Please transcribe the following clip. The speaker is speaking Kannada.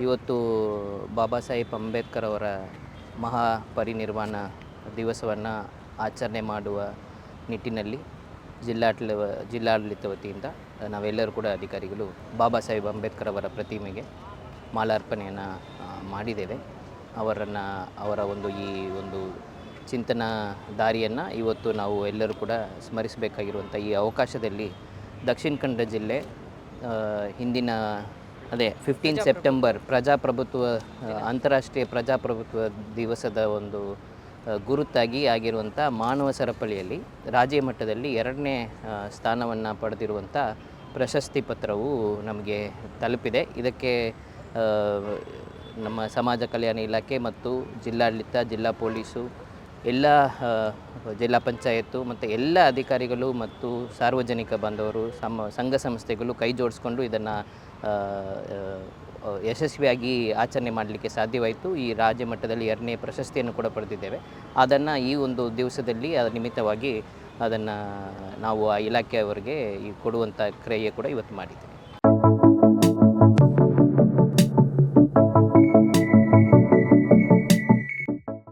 ಇವತ್ತು ಬಾಬಾ ಸಾಹೇಬ್ ಅಂಬೇಡ್ಕರ್ ಅವರ ಮಹಾಪರಿನಿರ್ವಾಣ ದಿವಸವನ್ನು ಆಚರಣೆ ಮಾಡುವ ನಿಟ್ಟಿನಲ್ಲಿ ಜಿಲ್ಲಾಡಳಿತ ವತಿಯಿಂದ ನಾವೆಲ್ಲರೂ ಕೂಡ ಅಧಿಕಾರಿಗಳು ಬಾಬಾ ಸಾಹೇಬ್ ಅಂಬೇಡ್ಕರ್ ಅವರ ಪ್ರತಿಮೆಗೆ ಮಾಲಾರ್ಪಣೆಯನ್ನು ಮಾಡಿದ್ದೇವೆ. ಅವರ ಈ ಒಂದು ಚಿಂತನಾ ದಾರಿಯನ್ನು ಇವತ್ತು ನಾವು ಎಲ್ಲರೂ ಕೂಡ ಸ್ಮರಿಸಬೇಕಾಗಿರುವಂಥ ಈ ಅವಕಾಶದಲ್ಲಿ ದಕ್ಷಿಣ ಕನ್ನಡ ಜಿಲ್ಲೆ ಹಿಂದಿನ 15 ಸೆಪ್ಟೆಂಬರ್ ಅಂತಾರಾಷ್ಟ್ರೀಯ ಪ್ರಜಾಪ್ರಭುತ್ವ ದಿವಸದ ಒಂದು ಗುರುತಾಗಿ ಆಗಿರುವಂಥ ಮಾನವ ಸರಪಳಿಯಲ್ಲಿ ರಾಜ್ಯ ಮಟ್ಟದಲ್ಲಿ 2ನೇ ಸ್ಥಾನವನ್ನು ಪಡೆದಿರುವಂಥ ಪ್ರಶಸ್ತಿ ಪತ್ರವು ನಮಗೆ ತಲುಪಿದೆ. ಇದಕ್ಕೆ ನಮ್ಮ ಸಮಾಜ ಕಲ್ಯಾಣ ಇಲಾಖೆ ಮತ್ತು ಜಿಲ್ಲಾಡಳಿತ, ಜಿಲ್ಲಾ ಪೊಲೀಸು, ಎಲ್ಲ ಜಿಲ್ಲಾ ಪಂಚಾಯತ್ತು ಮತ್ತು ಎಲ್ಲ ಅಧಿಕಾರಿಗಳು ಮತ್ತು ಸಾರ್ವಜನಿಕ ಬಾಂಧವರು, ಸಂಘ ಸಂಸ್ಥೆಗಳು ಕೈ ಜೋಡಿಸ್ಕೊಂಡು ಇದನ್ನು ಯಶಸ್ವಿಯಾಗಿ ಆಚರಣೆ ಮಾಡಲಿಕ್ಕೆ ಸಾಧ್ಯವಾಯಿತು. ಈ ರಾಜ್ಯ ಮಟ್ಟದಲ್ಲಿ 2ನೇ ಪ್ರಶಸ್ತಿಯನ್ನು ಕೂಡ ಪಡೆದಿದ್ದೇವೆ. ಅದನ್ನು ಈ ಒಂದು ದಿವಸದಲ್ಲಿ ನಿಮಿತ್ತವಾಗಿ ಅದನ್ನು ನಾವು ಆ ಇಲಾಖೆಯವರಿಗೆ ಕೊಡುವಂಥ ಕ್ರಿಯೆ ಕೂಡ ಇವತ್ತು ಮಾಡಿದ್ದೇವೆ.